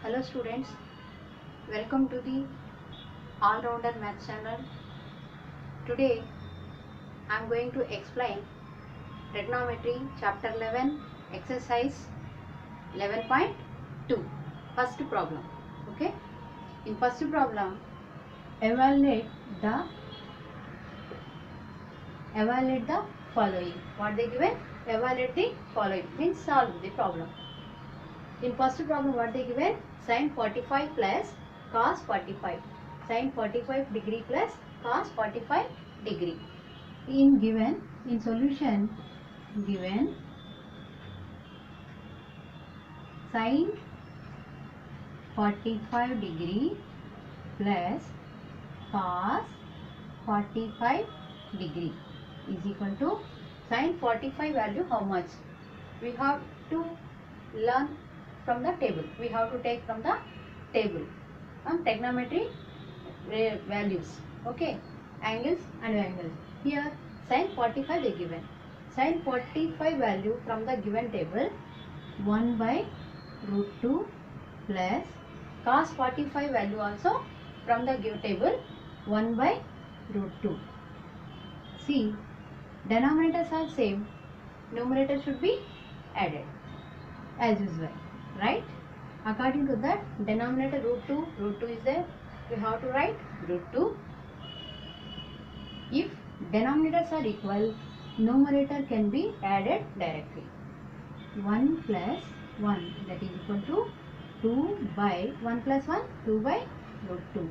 Hello students, welcome to the All-Rounder Maths channel. Today I am going to explain Trigonometry chapter 11 exercise 11.2 first problem. Okay, in first problem evaluate the following. What they given? Evaluate the following means solve the problem. In first problem what they given? Sin 45 plus cos 45. Sin 45 degree plus cos 45 degree. In solution given sin 45 degree plus cos 45 degree is equal to sin 45 value how much? We have to learn from the table. We have to take from the table trigonometry values. Okay, angles and angles. Here sin 45 they given. Sin 45 value from the given table 1 by root 2 plus cos 45 value also from the given table 1 by root 2. See, denominators are same, numerator should be added as usual, right? According to that, denominator root 2 is there, we have to write root 2. If denominators are equal, numerator can be added directly. 1 plus 1 that is equal to 2 by 1 plus 1 2 by root 2.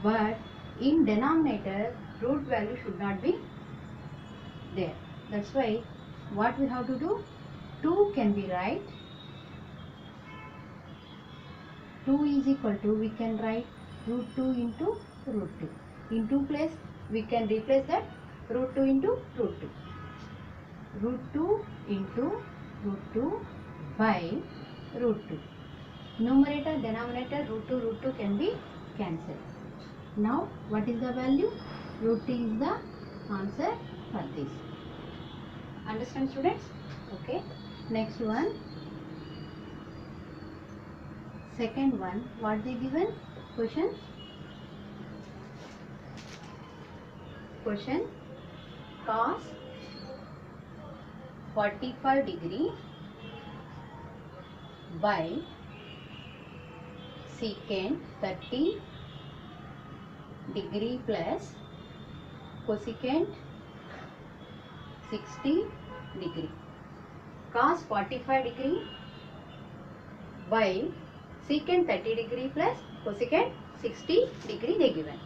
But in denominator root value should not be there. That's why what we have to do, 2 can be right. 2 is equal to, we can write root 2 into root 2. In 2 place we can replace that root 2 into root 2. Root 2 into root 2 by root 2. Numerator, denominator, root 2 can be cancelled. Now what is the value? Root 2 is the answer for this. Understand students? Okay. Next one. Second one, what they given? Question cos 45 degree by secant 30 degree plus cosecant 60 degree. Cos 45 degree by secant 30 degree plus cosecant 60 degree they given,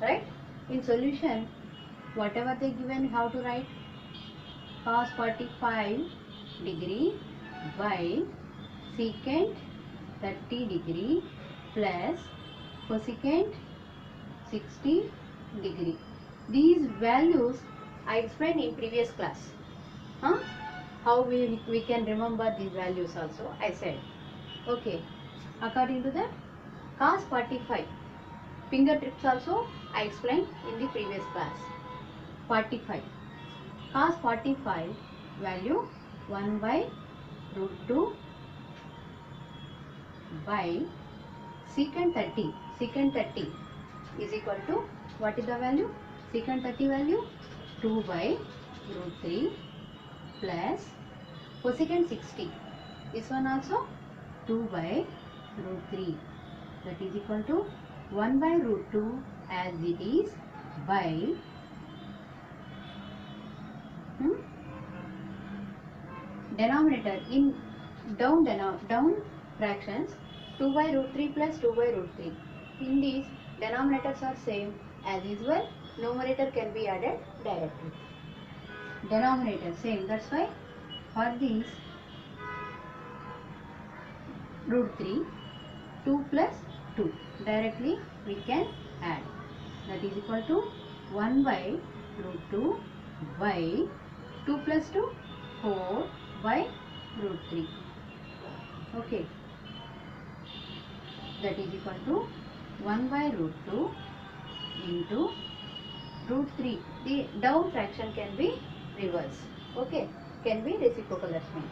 right? In solution whatever they given, how to write? Cos 45 degree by secant 30 degree plus cosecant 60 degree. These values I explained in previous class. How we can remember these values also I said. Okay, according to that, cos 45 finger tips also I explained in the previous class. 45 cos 45 value 1 by root 2 by secant 30 is equal to, what is the value? Secant 30 value 2 by root 3 plus cosecant 60, this one also 2 by root 3, that is equal to 1 by root 2 as it is by denominator in down fractions 2 by root 3 plus 2 by root 3. In these denominators are same as usual, numerator can be added directly. Denominator same, that's why for these root 3 2 plus 2 directly we can add, that is equal to 1 by root 2 by 2 plus 2 4 by root 3. Okay, that is equal to 1 by root 2 into root 3. The down fraction can be reversed. Okay, can be reciprocal, that means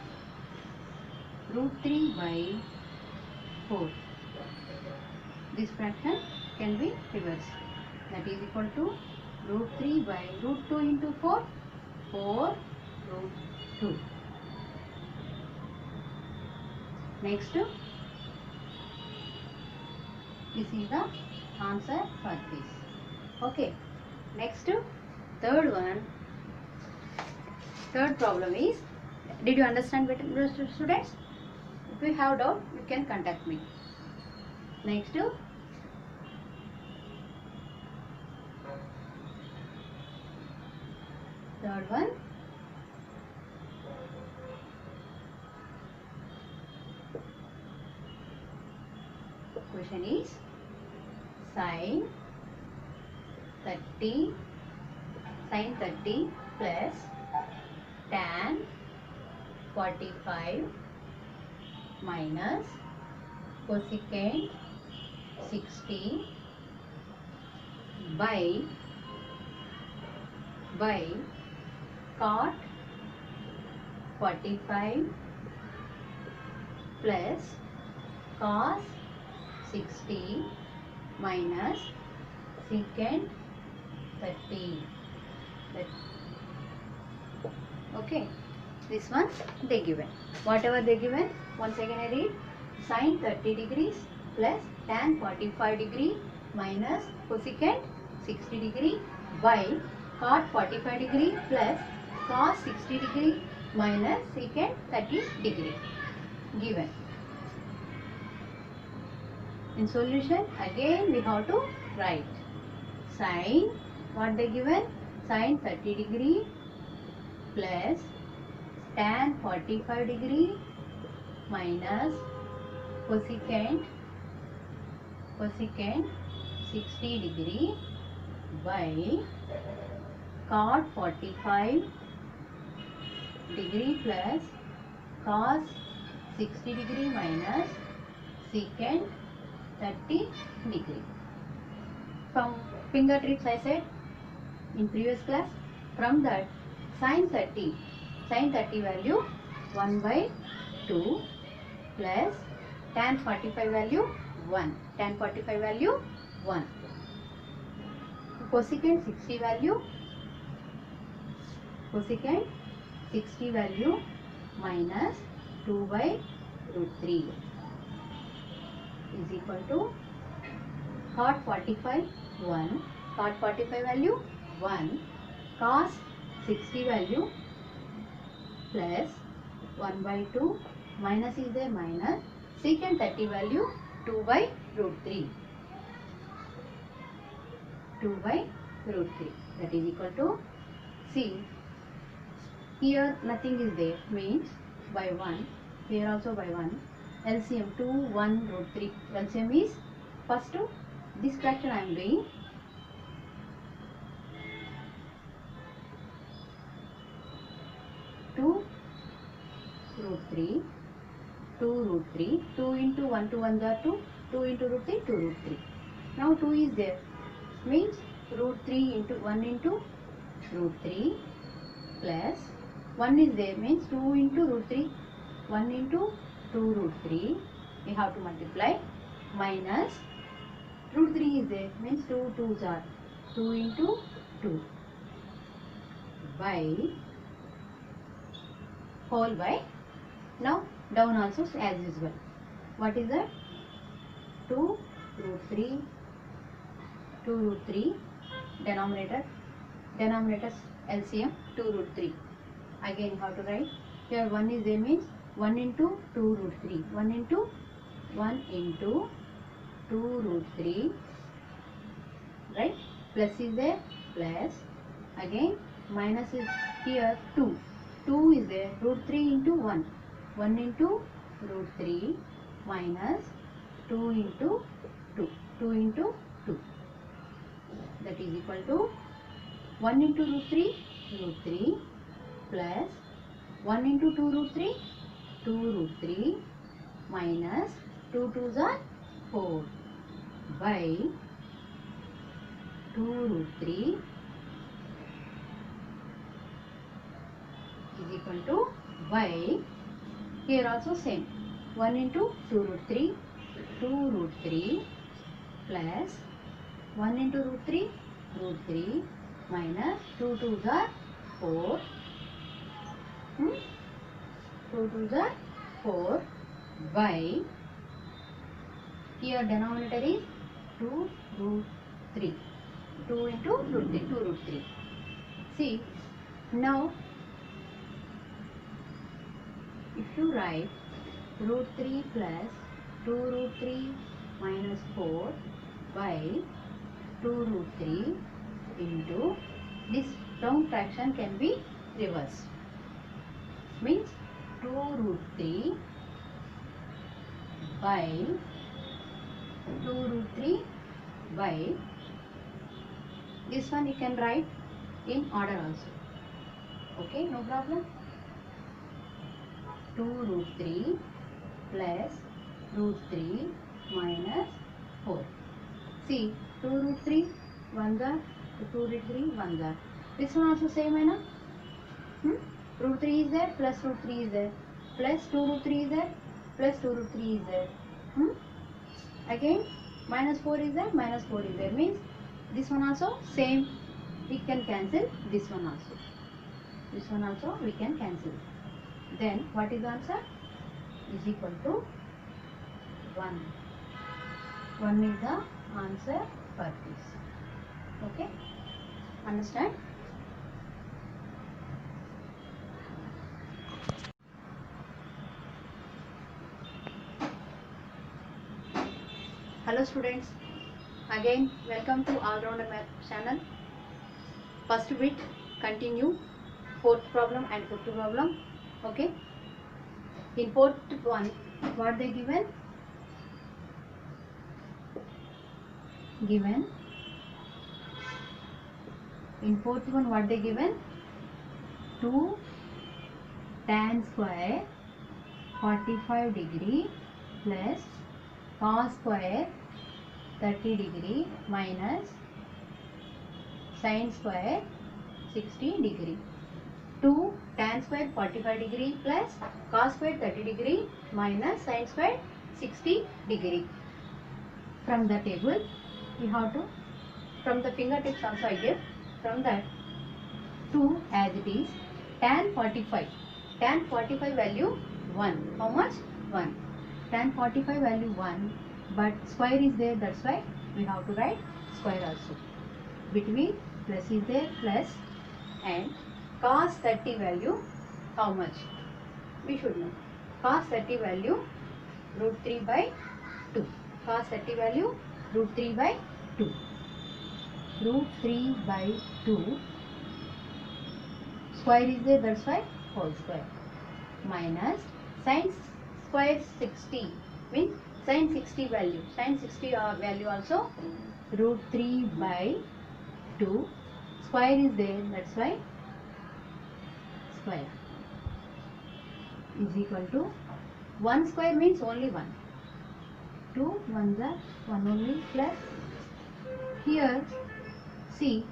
root 3 by 4 this fraction can be reversed. That is equal to root 3 by root 2 into 4, 4 root 2. Next, this is the answer for this. Okay. Next, third problem is, did you understand better, students? If you have doubt, you can contact me. Next, third one, question is sin 30 plus tan 45 minus cosecant 60 by cot 45 plus cos 60 minus secant 30. Okay, this one they given. Whatever they given, once again I read. Sin 30 degrees plus tan 45 degree minus cosecant 60 degree by cot 45 degree plus cos 60 degree minus secant 30 degree given. In solution, again we have to write sin, what they given, sin 30 degree plus tan 45 degree minus cosecant 60 degree by cot 45 degree plus cos 60 degree minus secant 30 degree. From finger tricks I said in previous class, from that sin 30 value 1 by 2 plus tan 45 value 1, cosecant 60 value minus 2 by root 3 is equal to cot 45 value 1, cos 60 value plus 1 by 2 minus is there minus secant 30 value 2 by root 3. That is equal to, see here nothing is there, means by 1, here also by 1, LCM 2, 1, root 3. LCM is first this fraction I am doing. 2 root 3, 2 into 1 to 1 are 2, 2 into root 3, 2 root 3. Now 2 is there, means root 3 into 1 into root 3 plus 1 is there, means 2 into root 3, 1 into 2 root 3, we have to multiply, minus root 3 is there, means 2 2s are 2 into 2 by whole by, now down also as usual. What is that? 2 root 3 denominator LCM 2 root 3. Again how to write? Here 1 is there, means 1 into 2 root 3, 1 into 2 root 3, right? Plus is there, plus again minus is here 2 is there, root 3 into 1 into root 3 minus 2 into 2 that is equal to 1 into root 3 plus 1 into 2 root 3 minus 2 2s are 4 by 2 root 3 is equal to by, here also same, 1 into 2 root 3 plus 1 into root 3 minus 2 2s are 4. 2 2s are 4 by, here denominator is 2 root 3. 2 into root 3, 2 root 3. See, now if you write root 3 plus 2 root 3 minus 4 by 2 root 3 into, this term fraction can be reversed. Means 2 root 3 by 2 root 3 by, this one you can write in order also. Okay, no problem. 2 root 3 plus root 3 minus 4. See, 2 root 3 1s are, 2 root 3 1s are. This one also same hai na? Root 3 is there, plus root 3 is there, plus 2 root 3 is there, plus 2 root 3 is there. Again minus 4 is there, minus 4 is there. Means this one also same. We can cancel this one also. This one also we can cancel. Then what is the answer? Is equal to 1. 1 is the answer for this. Okay? Understand? Hello students. Again welcome to All Rounder Math channel. First bit continue. Fourth problem and fifth problem. Okay? In fourth one, what they given? In fourth one, what they given? 2 tan square 45 degree plus cos square 30 degree minus sin square 60 degree. 2 tan square 45 degree plus cos square 30 degree minus sin square 60 degree. From the table we have to, from the fingertips also I give, from that 2 as it is, tan 45 value 1. How much? 1. Tan 45 value 1, but square is there, that's why we have to write square also. Between plus is there, plus, and cos 30 value how much? We should know. Cos 30 value root 3 by 2. Cos 30 value root 3 by 2. Root 3 by 2. Square is there, that's why whole square. Minus sin square 60 means sin 60 value. Sin 60 value also root 3 by 2. Square is there, that's why square is equal to 1 square means only 1. 2 1s are 1 only, plus here see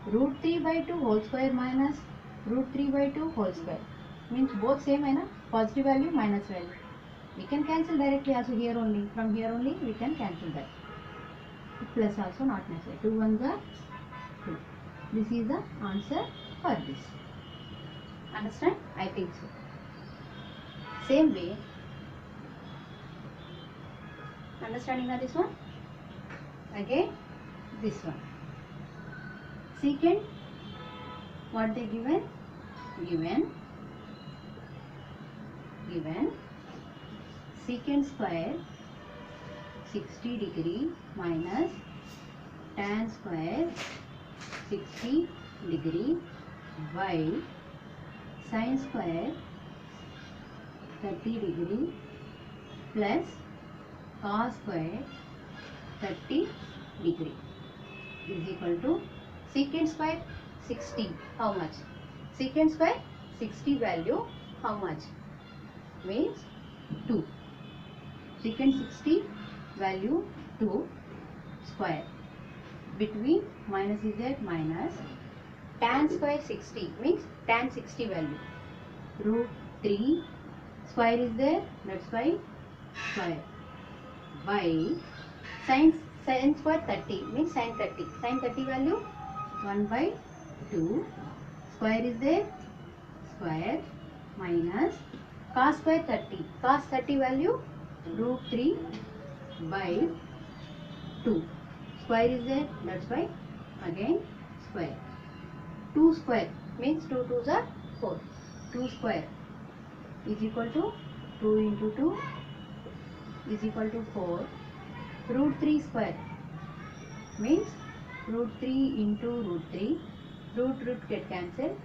root 3 by 2 whole square minus root 3 by 2 whole square means both same hai na, positive value minus value. We can cancel directly also here only, from here only we can cancel that. Plus also not necessary. 2 1s are 2. This is the answer for this. Understand? I think so. Same way, understanding of this one? Again, this one. Secant, what they given? Given secant square 60 degree minus tan square 60 degree by sin square 30 degree plus cos square 30 degree is equal to secant square 60. How much? Secant square 60 value how much? Means 2. Secant 60 value 2 square. Between minus is there, minus tan square 60 means tan 60 value root 3 square is there, that's why square by sin sin square 30 means sin 30. Sin 30 value 1 by 2. Square is there. Square minus cos square 30. Cos 30 value root 3 by 2. Square is there. That's why again square. 2 square means 2 2s are 4. 2 square is equal to 2 into 2 is equal to 4. Root 3 square means root 3 into root 3. Root get cancelled.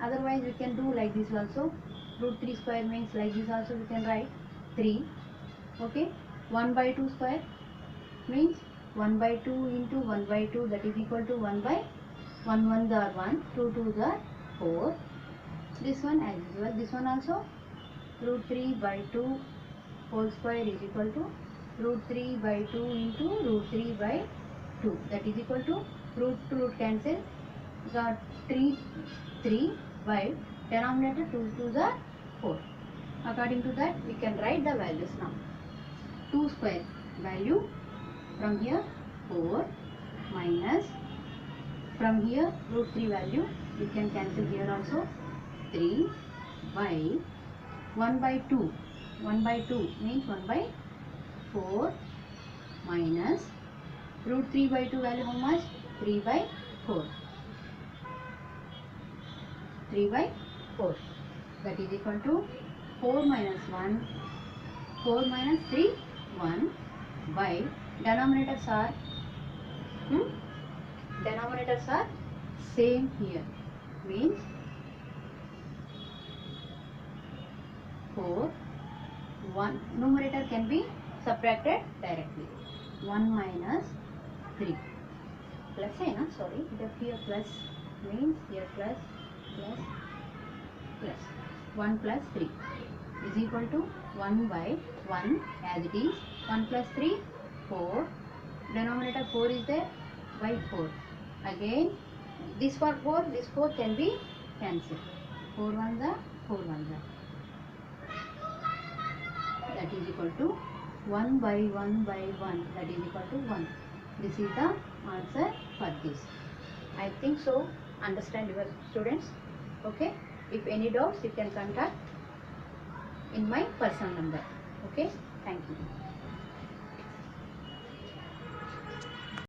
Otherwise we can do like this also. Root 3 square means like this also we can write 3. Okay. 1 by 2 square means 1 by 2 into 1 by 2, that is equal to 1 by 1 1s are 1, 2 2s are 4. This one as usual. This one also root 3 by 2 whole square is equal to root 3 by 2 into root 3 by 2, that is equal to root to root cancel, got 3 by denominator 2 2s are 4. According to that we can write the values now. 2 square value from here 4 minus from here root 3 value we can cancel here also 3 by 1 by 2. 1 by 2 means 1 by 4 minus root 3 by 2 value how much? 3 by 4. 3 by 4, that is equal to 4 minus 1, 4 minus 3, 1 by denominators are same here, means 4, 1 numerator can be subtracted directly. 1 minus 3 plus hai na, sorry, here plus means here plus 1 plus 3 is equal to 1 by 1 as it is. 1 plus 3 4, denominator 4 is there by 4. Again this for 4, this 4 can be cancelled. 4 1s are 4 1s are, that is equal to 1 by 1 by 1, that is equal to 1. This is the answer for this. I think so. Understand your students. Okay. If any doubts you can contact in my personal number. Okay. Thank you.